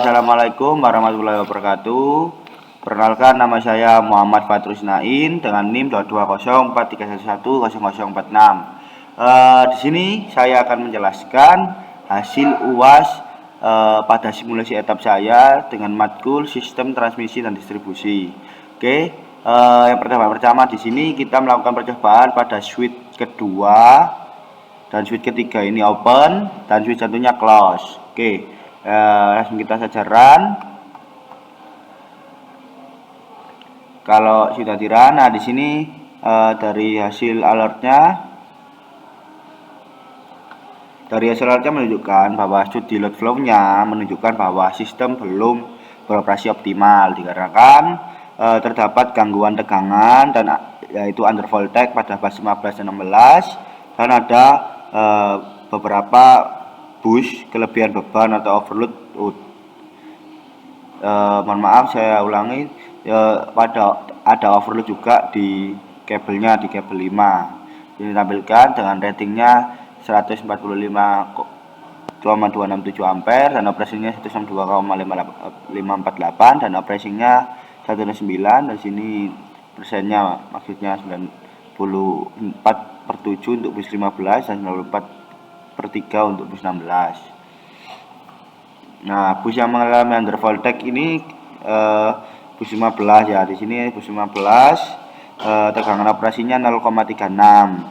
Assalamualaikum warahmatullahi wabarakatuh. Perkenalkan, nama saya Muhammad Fatrus Nain dengan NIM 2204311000046. Di sini saya akan menjelaskan hasil UAS pada simulasi etap saya dengan matkul sistem transmisi dan distribusi. Oke, yang pertama di sini kita melakukan percobaan pada switch kedua dan switch ketiga ini open dan switch satunya close. Oke, langsung kita saja run. Kalau sudah di run, nah di sini dari hasil alertnya menunjukkan bahwa studi load flow-nya menunjukkan bahwa sistem belum beroperasi optimal dikarenakan terdapat gangguan tegangan dan yaitu under voltage pada bus 15 dan 16 dan ada beberapa bus kelebihan beban atau overload. Mohon maaf, saya ulangi, ada overload juga di kabelnya, di kabel 5. Ini ditampilkan dengan ratingnya 145,267 ampere dan operasinya 162,548 dan operasinya 109. Dan sini persennya maksudnya 94/7 untuk bus 15 dan 94/3 untuk bus 16. Nah, bus yang mengalami under voltage ini bus 15 ya. Di sini bus 15 tegangan operasinya 0,36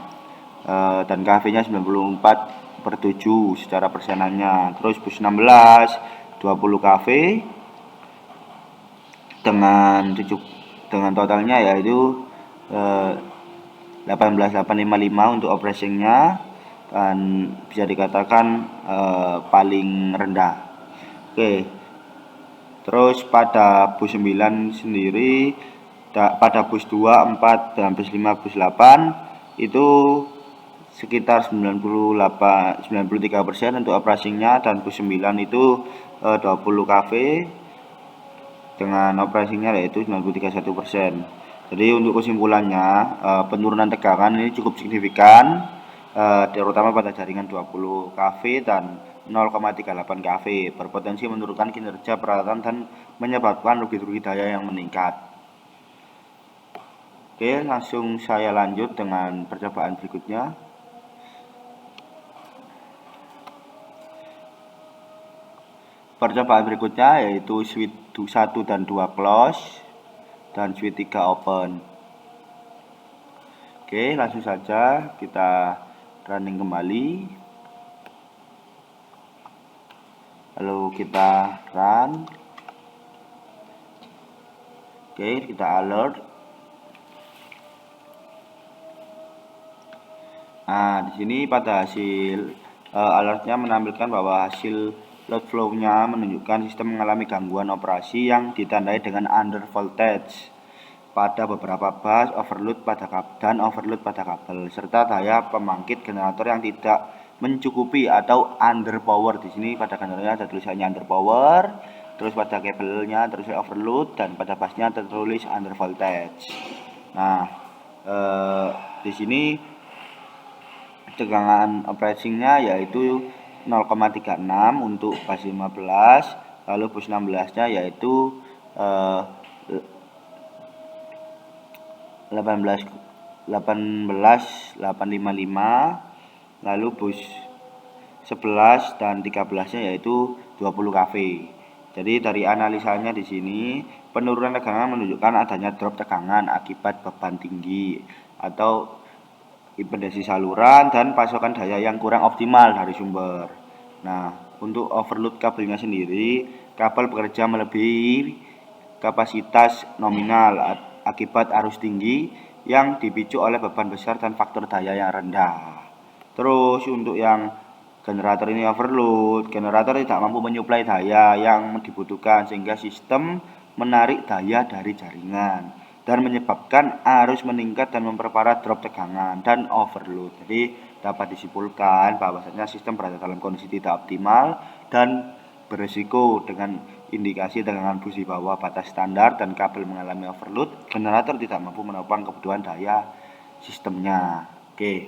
dan KV-nya 94/7 secara persenannya. Terus bus 16 20 KV dengan totalnya yaitu 18.855 untuk operasinya dan bisa dikatakan paling rendah. Oke, terus pada bus 9 sendiri, pada bus 2, 4, dan bus 5, bus 8 itu sekitar 93% untuk operasinya dan bus 9 itu 20 kV dengan operasinya yaitu 93,1%. Jadi untuk kesimpulannya penurunan tegangan ini cukup signifikan terutama pada jaringan 20 kV dan 0,38 kV, berpotensi menurunkan kinerja peralatan dan menyebabkan rugi daya yang meningkat. Oke, langsung saya lanjut dengan percobaan berikutnya. Percobaan berikutnya yaitu switch 1 dan 2 close dan switch 3 open. Oke, langsung saja kita running kembali. Lalu kita run. Oke, kita alert. Nah, di sini pada hasil alertnya menampilkan bahwa hasil load flow-nya menunjukkan sistem mengalami gangguan operasi yang ditandai dengan under voltage pada beberapa bus, overload pada kabel serta daya pembangkit generator yang tidak mencukupi atau under power. Di sini pada generatornya ada tulisannya under power, terus pada kabelnya tertulis overload dan pada busnya tertulis under voltage. Nah, di sini tegangan operasinya yaitu 0,36 untuk bus 15, lalu bus 16-nya yaitu 18.855, lalu bus 11 dan 13-nya yaitu 20 kV. Jadi dari analisanya di sini penurunan tegangan menunjukkan adanya drop tegangan akibat beban tinggi atau impedansi saluran dan pasokan daya yang kurang optimal dari sumber. Nah, untuk overload kabelnya sendiri, kabel bekerja melebihi kapasitas nominal akibat arus tinggi yang dipicu oleh beban besar dan faktor daya yang rendah. Terus untuk yang generator ini overload, generator tidak mampu menyuplai daya yang dibutuhkan sehingga sistem menarik daya dari jaringan dan menyebabkan arus meningkat dan memperparah drop tegangan dan overload. Jadi dapat disimpulkan bahwasanya sistem berada dalam kondisi tidak optimal dan berisiko dengan indikasi tegangan bus di bawah batas standar dan kabel mengalami overload, generator tidak mampu menopang kebutuhan daya sistemnya. Oke,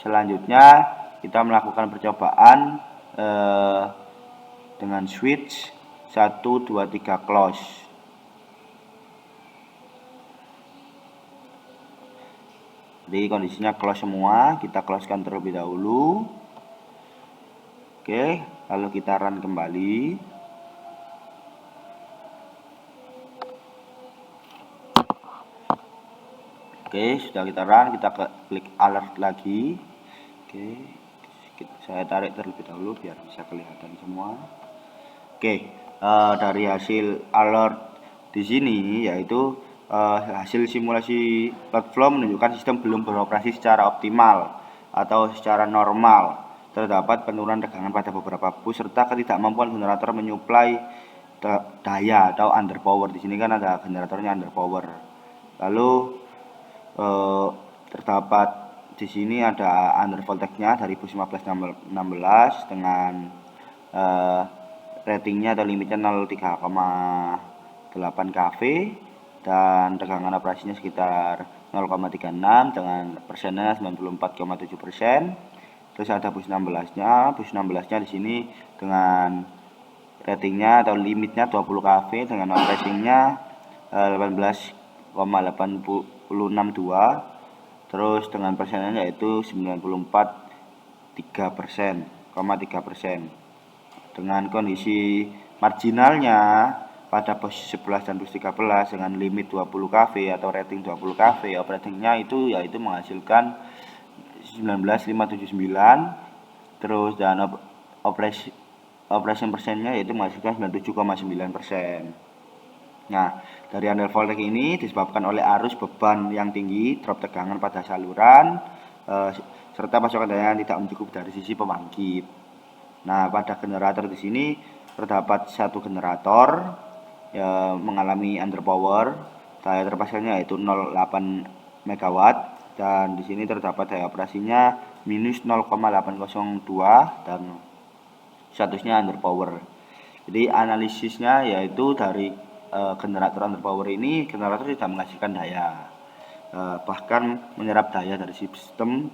selanjutnya kita melakukan percobaan dengan switch 1 2 3 close. Jadi kondisinya close semua, kita closekan terlebih dahulu. Oke, lalu kita run kembali. Oke, sudah kita run, kita klik alert lagi. Oke, saya tarik terlebih dahulu biar bisa kelihatan semua. Oke, dari hasil alert di sini yaitu hasil simulasi load flow menunjukkan sistem belum beroperasi secara optimal atau secara normal. Terdapat penurunan tegangan pada beberapa bus serta ketidakmampuan generator menyuplai daya atau underpower. Di sini kan ada generatornya underpower. Lalu terdapat di sini ada under voltage-nya dari bus 1516 dengan ratingnya atau limitnya 03,8 kV dan tegangan operasinya sekitar 0,36 dengan persennya 94,7%. Terus ada bus 16-nya, di sini dengan ratingnya atau limitnya 20 kV dengan operasinya 18,862. Terus dengan persennya yaitu 94,3%. Dengan kondisi marginalnya pada posisi 11 dan posisi 13 dengan limit 20 kV atau rating 20 kV, operatingnya itu yaitu menghasilkan 19,579. Terus dan operation persennya yaitu menghasilkan 97,9%. Nah, dari under voltage ini disebabkan oleh arus beban yang tinggi, drop tegangan pada saluran, serta pasokan daya yang tidak mencukupi dari sisi pembangkit. Nah, pada generator di sini terdapat satu generator yang mengalami underpower, daya terpasangnya yaitu 0,8 MW dan di sini terdapat daya operasinya minus 0,802 dan statusnya underpower. Jadi analisisnya yaitu dari generator underpower ini, generator tidak menghasilkan daya, bahkan menyerap daya dari sistem,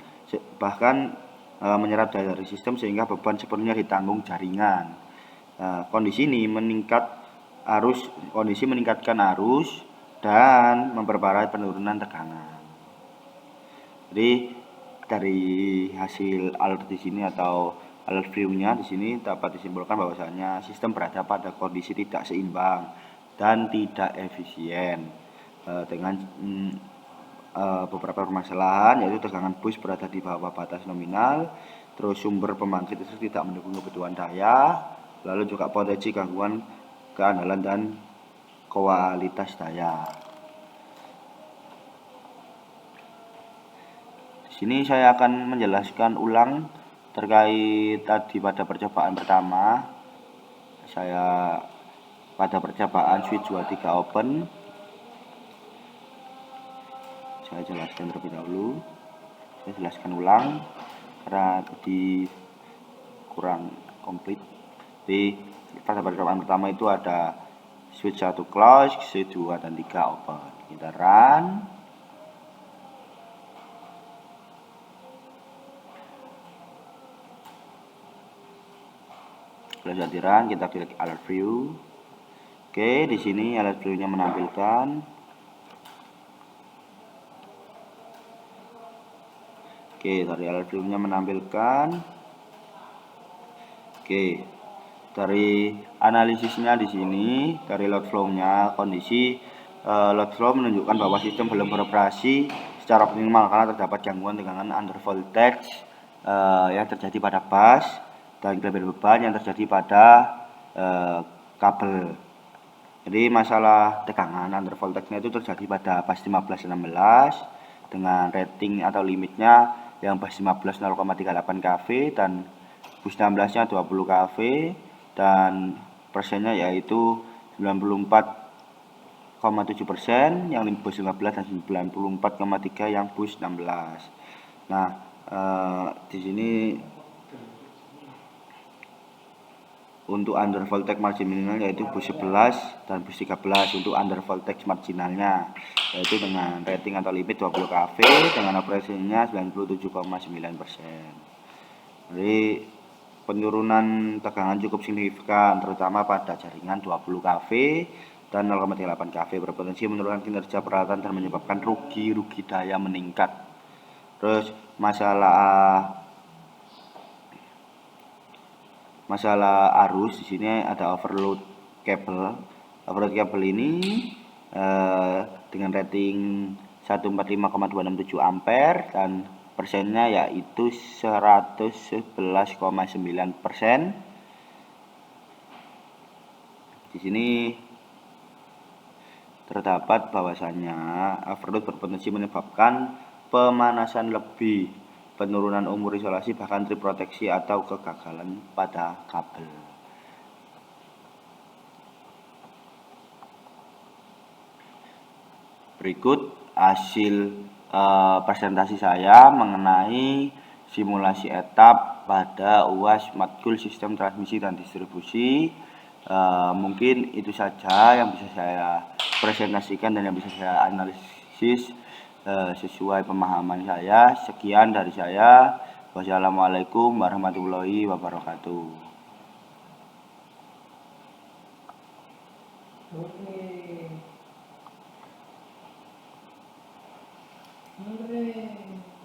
sehingga beban sepenuhnya ditanggung jaringan. Kondisi ini meningkatkan arus dan memperparah penurunan tegangan. Jadi dari hasil alert di sini atau alert view-nya di sini dapat disimpulkan bahwasanya sistem berada pada kondisi tidak seimbang dan tidak efisien dengan beberapa permasalahan, yaitu tegangan bus berada di bawah batas nominal, terus sumber pembangkit itu tidak mendukung kebutuhan daya, lalu juga potensi gangguan keandalan dan kualitas daya. Di sini saya akan menjelaskan ulang terkait tadi pada percobaan pertama. Pada percobaan switch 23 open, saya jelaskan terlebih dahulu. Saya jelaskan ulang karena tadi kurang komplit. Jadi pada percobaan pertama itu ada switch 1 close, switch 2 dan 3 open. Kita run. Sudah di run, kita klik alert view. Oke, di sini alert view-nya menampilkan. Oke, dari alert view-nya menampilkan. Oke, dari analisisnya di sini, dari load flow-nya, kondisi load flow menunjukkan bahwa sistem belum beroperasi secara optimal karena terdapat gangguan tegangan under voltage yang terjadi pada bus dan kelebihan beban yang terjadi pada kabel. Jadi masalah tegangan under voltage-nya itu terjadi pada bus 1516 dengan rating atau limitnya yang bus 15 0,38 kV dan bus 16-nya 20 kV dan persennya yaitu 94,7% yang bus 15 dan 94,3 yang bus 16. Nah, di sini untuk under voltage marginal yaitu bus 11 dan bus 13 untuk under voltage marginalnya yaitu dengan rating atau limit 20 kV dengan operasinya 97,9%. Jadi penurunan tegangan cukup signifikan, terutama pada jaringan 20 kV dan 0,38 kV, berpotensi menurunkan kinerja peralatan dan menyebabkan rugi daya meningkat. Terus masalah arus, di sini ada overload kabel. Overload kabel ini dengan rating 145,267 ampere dan persennya yaitu 111,9%. Di sini terdapat bahwasannya overload berpotensi menyebabkan pemanasan lebih, penurunan umur isolasi, bahkan trip proteksi atau kegagalan pada kabel. Berikut hasil presentasi saya mengenai simulasi etap pada UAS Matkul Sistem Transmisi dan Distribusi. Mungkin itu saja yang bisa saya presentasikan dan yang bisa saya analisis sesuai pemahaman saya. Sekian dari saya. Wassalamualaikum warahmatullahi wabarakatuh. Oke.